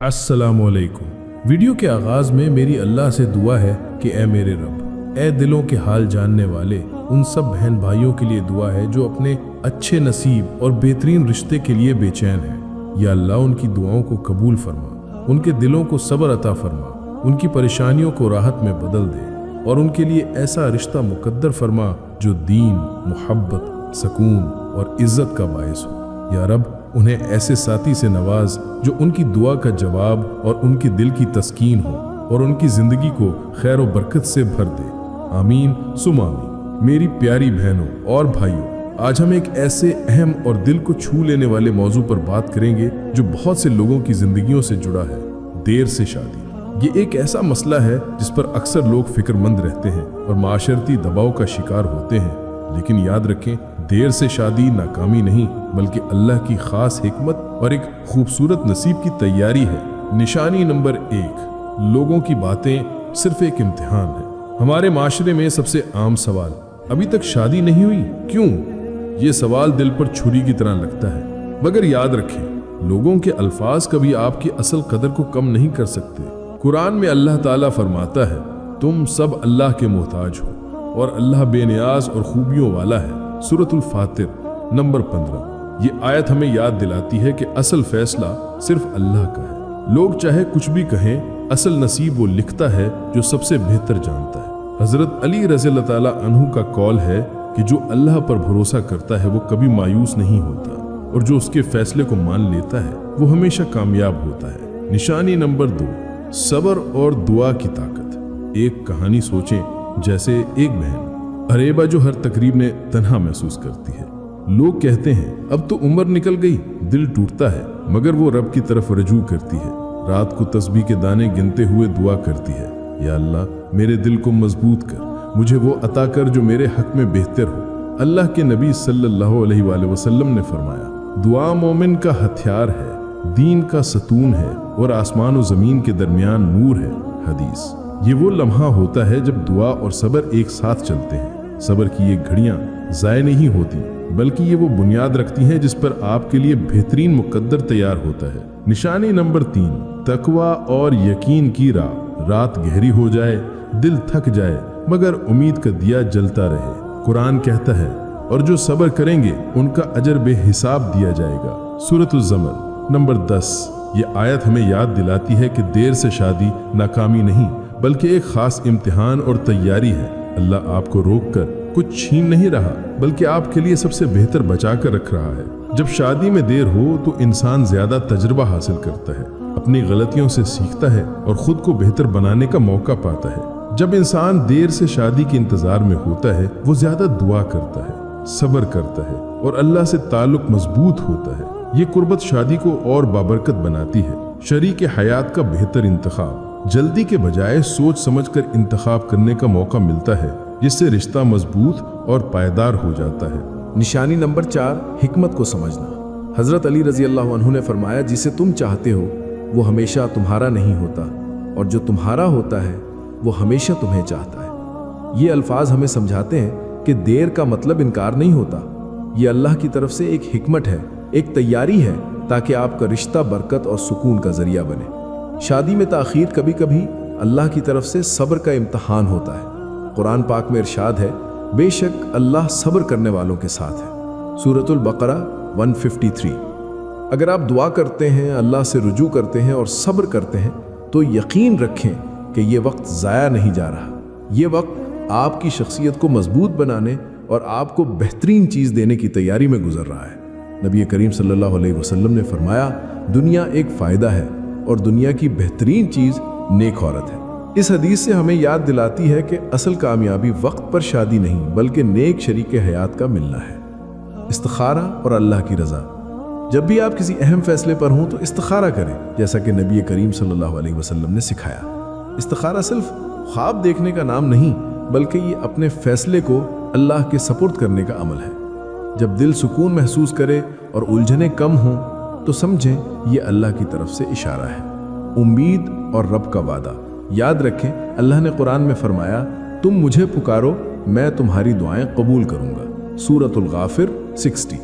अस्सलामुअलैकुम। वीडियो के आगाज में मेरी अल्लाह से दुआ है कि ए मेरे रब, ए दिलों के हाल जानने वाले, उन सब बहन भाइयों के लिए दुआ है जो अपने अच्छे नसीब और बेहतरीन रिश्ते के लिए बेचैन हैं। या अल्लाह उनकी दुआओं को कबूल फरमा, उनके दिलों को सब्र अता फरमा, उनकी परेशानियों को राहत में बदल दे और उनके लिए ऐसा रिश्ता मुकद्दर फरमा जो दीन, मोहब्बत, सुकून और इज्जत का बायस हो। या रब, उन्हें ऐसे साथी से नवाज जो उनकी दुआ का जवाब और उनके दिल की तस्कीन हो और उनकी जिंदगी को खैर और बरकत से भर दे। आमीन सुम आमीन। मेरी प्यारी बहनों और भाइयों, आज हम एक ऐसे अहम और दिल को छू लेने वाले मौजू पर बात करेंगे जो बहुत से लोगों की जिंदगियों से जुड़ा है, देर से शादी। ये एक ऐसा मसला है जिस पर अक्सर लोग फिक्रमंद रहते हैं और माशरती दबाव का शिकार होते हैं। लेकिन याद रखें, देर से शादी नाकामी नहीं बल्कि अल्लाह की खास हिकमत और एक खूबसूरत नसीब की तैयारी है। निशानी नंबर 1, लोगों की बातें सिर्फ एक इम्तिहान है। हमारे माशरे में सबसे आम सवाल, अभी तक शादी नहीं हुई क्यों? ये सवाल दिल पर छुरी की तरह लगता है। मगर याद रखें, लोगों के अल्फाज कभी आपकी असल कदर को कम नहीं कर सकते। कुरान में अल्लाह ताला फरमाता है, तुम सब अल्लाह के मोहताज हो और अल्लाह बेनियाज और खूबियों वाला है। सूरतुल फातिर नंबर 15। ये आयत हमें याद दिलाती है कि असल फैसला सिर्फ अल्लाह का है। लोग चाहे कुछ भी कहें, असल नसीब वो लिखता है जो सबसे बेहतर जानता है। हजरत अली रज़ियल्लाहु ताला अन्हु का कौल है कि जो अल्लाह पर भरोसा करता है वो कभी मायूस नहीं होता और जो उसके फैसले को मान लेता है वो हमेशा कामयाब होता है। निशानी नंबर 2, सब्र और दुआ की ताकत। एक कहानी सोचें, जैसे एक बहन अरेबा जो हर तकरीब में तन्हा महसूस करती है। लोग कहते हैं अब तो उम्र निकल गई, दिल टूटता है, मगर वो रब की तरफ रजू करती है। रात को तस्बीह के दाने गिनते हुए दुआ करती है, या अल्लाह मेरे दिल को मजबूत कर, मुझे वो अता कर जो मेरे हक में बेहतर हो। अल्लाह के नबी सल्लल्लाहु अलैहि वसल्लम ने फरमाया, दुआ मोमिन का हथियार है, दीन का सतून है और आसमान और जमीन के दरमियान नूर है। हदीस। ये वो लम्हा होता है जब दुआ और सब्र एक साथ चलते हैं। सब्र की ये घड़ियां ज़ाय नहीं होती बल्कि ये वो बुनियाद रखती हैं जिस पर आपके लिए बेहतरीन मुकद्दर तैयार होता है। निशानी नंबर 3, तकवा और यकीन की राह। रात गहरी हो जाए, दिल थक जाए, मगर उम्मीद का दिया जलता रहे। कुरान कहता है, और जो सब्र करेंगे उनका अजर बेहिसाब दिया जाएगा। सूरतुल ज़मर नंबर 10। ये आयत हमें याद दिलाती है कि देर से शादी नाकामी नहीं बल्कि एक खास इम्तिहान और तैयारी है। अल्लाह आपको रोककर कुछ छीन नहीं रहा बल्कि आपके लिए सबसे बेहतर बचा कर रख रहा है। जब शादी में देर हो तो इंसान ज्यादा तजुर्बा हासिल करता है, अपनी गलतियों से सीखता है और खुद को बेहतर बनाने का मौका पाता है। जब इंसान देर से शादी के इंतजार में होता है वो ज्यादा दुआ करता है, सब्र करता है और अल्लाह से ताल्लुक मजबूत होता है। ये कुर्बत शादी को और बाबरकत बनाती है। शरीक हयात का बेहतर इंतखाब, जल्दी के बजाय सोच समझकर इंतखाब करने का मौका मिलता है, जिससे रिश्ता मजबूत और पायदार हो जाता है। निशानी नंबर 4, हिकमत को समझना। हजरत अली रजी अल्लाह अन्हु ने फरमाया, जिसे तुम चाहते हो वो हमेशा तुम्हारा नहीं होता और जो तुम्हारा होता है वो हमेशा तुम्हें चाहता है। ये अल्फाज हमें समझाते हैं कि देर का मतलब इनकार नहीं होता। ये अल्लाह की तरफ से एक हिकमत है, एक तैयारी है ताकि आपका रिश्ता बरकत और सुकून का जरिया बने। शादी में ताखीर कभी कभी अल्लाह की तरफ से सब्र का इम्तहान होता है। कुरान पाक में इरशाद है, बेशक अल्लाह सब्र करने वालों के साथ है। सूरतुल बकरा 153। अगर आप दुआ करते हैं, अल्लाह से रुजू करते हैं और सब्र करते हैं तो यकीन रखें कि ये वक्त ज़ाया नहीं जा रहा। ये वक्त आपकी शख्सियत को मजबूत बनाने और आपको बेहतरीन चीज़ देने की तैयारी में गुजर रहा है। नबी करीम सल्लल्लाहु अलैहि वसल्लम ने फरमाया, दुनिया एक फ़ायदा है और दुनिया की बेहतरीन चीज़ नेक औरत है। इस हदीस से हमें याद दिलाती है कि असल कामयाबी वक्त पर शादी नहीं बल्कि नेक शरीक हयात का मिलना है। इस्तिखारा और अल्लाह की रज़ा। जब भी आप किसी अहम फैसले पर हों तो इस्तिखारा करें, जैसा कि नबी करीम सल्लल्लाहु अलैहि वसल्लम ने सिखाया। इस्तिखारा सिर्फ ख्वाब देखने का नाम नहीं बल्कि ये अपने फैसले को अल्लाह के सपुर्द करने का अमल है। जब दिल सुकून महसूस करे और उलझनें कम हों तो समझें ये अल्लाह की तरफ से इशारा है। उम्मीद और रब का वादा। याद रखें, अल्लाह ने कुरान में फरमाया, तुम मुझे पुकारो मैं तुम्हारी दुआएं कबूल करूंगा। सूरतुल गाफिर 60।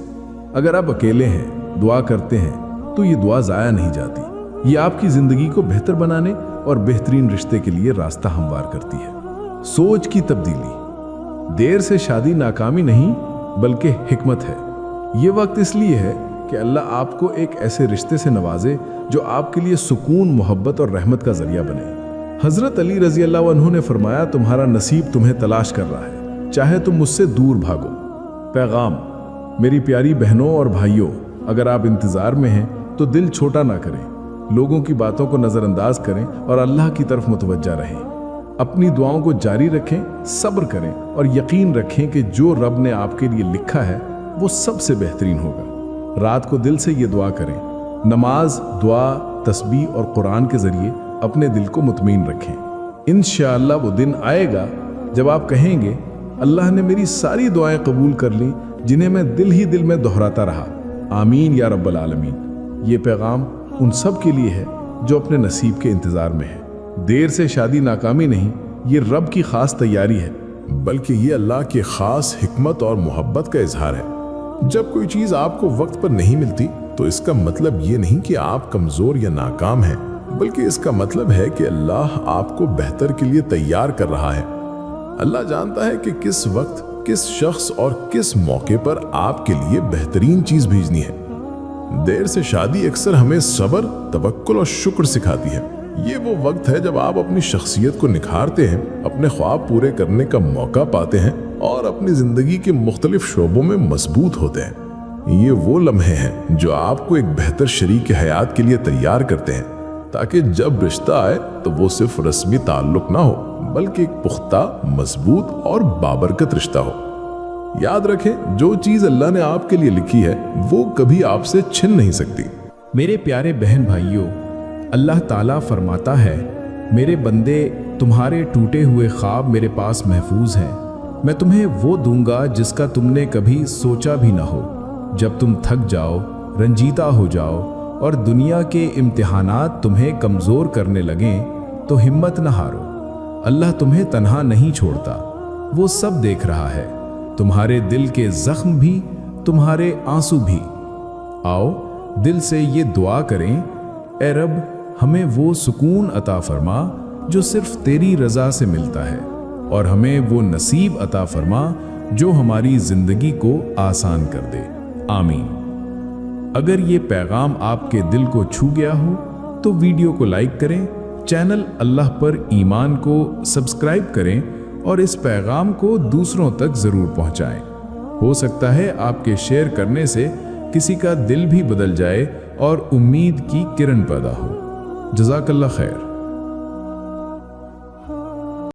अगर आप अकेले हैं, दुआ करते हैं तो ये दुआ ज़ाया नहीं जाती। ये आपकी ज़िंदगी को बेहतर बनाने और बेहतरीन रिश्ते के लिए रास्ता हमवार करती है। सोच की तब्दीली। देर से शादी नाकामी नहीं बल्कि हिकमत है। ये वक्त इसलिए है कि अल्लाह आपको एक ऐसे रिश्ते से नवाजे जो आपके लिए सुकून, मोहब्बत और रहमत का जरिया बने। हज़रत अली रज़ी अल्लाह अन्हु ने फरमाया, तुम्हारा नसीब तुम्हें तलाश कर रहा है, चाहे तुम मुझसे दूर भागो। पैगाम। मेरी प्यारी बहनों और भाइयों, अगर आप इंतज़ार में हैं तो दिल छोटा ना करें, लोगों की बातों को नज़रअंदाज करें और अल्लाह की तरफ मुतवज्जा रहें। अपनी दुआओं को जारी रखें, सब्र करें और यकीन रखें कि जो रब ने आपके लिए लिखा है वो सबसे बेहतरीन होगा। रात को दिल से ये दुआ करें। नमाज, दुआ, तस्बीह और कुरान के ज़रिए अपने दिल को मुतमईन रखें। इंशाअल्लाह वो दिन आएगा जब आप कहेंगे, अल्लाह ने मेरी सारी दुआएं कबूल कर ली जिन्हें मैं दिल ही दिल में दोहराता रहा। आमीन या रब्बल आलमीन। ये पैगाम उन सब के लिए है जो अपने नसीब के इंतज़ार में है। देर से शादी नाकामी नहीं, ये रब की ख़ास तैयारी है, बल्कि ये अल्लाह की ख़ास हिकमत और मोहब्बत का इजहार है। जब कोई चीज़ आपको वक्त पर नहीं मिलती तो इसका मतलब ये नहीं कि आप कमज़ोर या नाकाम हैं, बल्कि इसका मतलब है कि अल्लाह आपको बेहतर के लिए तैयार कर रहा है। अल्लाह जानता है कि किस वक्त, किस शख्स और किस मौके पर आपके लिए बेहतरीन चीज़ भेजनी है। देर से शादी अक्सर हमें सब्र, तवक्कुल और शुक्र सिखाती है। ये वो वक्त है जब आप अपनी शख्सियत को निखारते हैं, अपने ख्वाब पूरे करने का मौका पाते हैं और अपनी ज़िंदगी के मुख्तलिफ शोबों में मजबूत होते हैं। ये वो लम्हे हैं जो आपको एक बेहतर शरीक हयात के लिए तैयार करते हैं, ताकि जब रिश्ता आए तो वो सिर्फ रस्मी ताल्लुक ना हो, बल्कि एक पुख्ता, मजबूत और बाबरकत रिश्ता हो। याद रखें, जो चीज़ अल्लाह ने आपके लिए लिखी है वो कभी आपसे छिन नहीं सकती। मेरे प्यारे बहन भाइयों, अल्लाह ताला फरमाता है, मेरे बंदे, तुम्हारे टूटे हुए ख्वाब मेरे पास महफूज हैं। मैं तुम्हें वो दूंगा जिसका तुमने कभी सोचा भी ना हो। जब तुम थक जाओ, रंजीदा हो जाओ और दुनिया के इम्तिहानात तुम्हें कमज़ोर करने लगें तो हिम्मत न हारो। अल्लाह तुम्हें तन्हा नहीं छोड़ता, वो सब देख रहा है, तुम्हारे दिल के ज़ख्म भी, तुम्हारे आंसू भी। आओ दिल से ये दुआ करें, ए रब, हमें वो सुकून अता फरमा जो सिर्फ तेरी रज़ा से मिलता है, और हमें वो नसीब अता फरमा जो हमारी ज़िंदगी को आसान कर दे। आमीन। अगर ये पैगाम आपके दिल को छू गया हो तो वीडियो को लाइक करें, चैनल अल्लाह पर ईमान को सब्सक्राइब करें और इस पैगाम को दूसरों तक ज़रूर पहुंचाएं। हो सकता है आपके शेयर करने से किसी का दिल भी बदल जाए और उम्मीद की किरण पैदा हो। जज़ाकल्लाह खैर।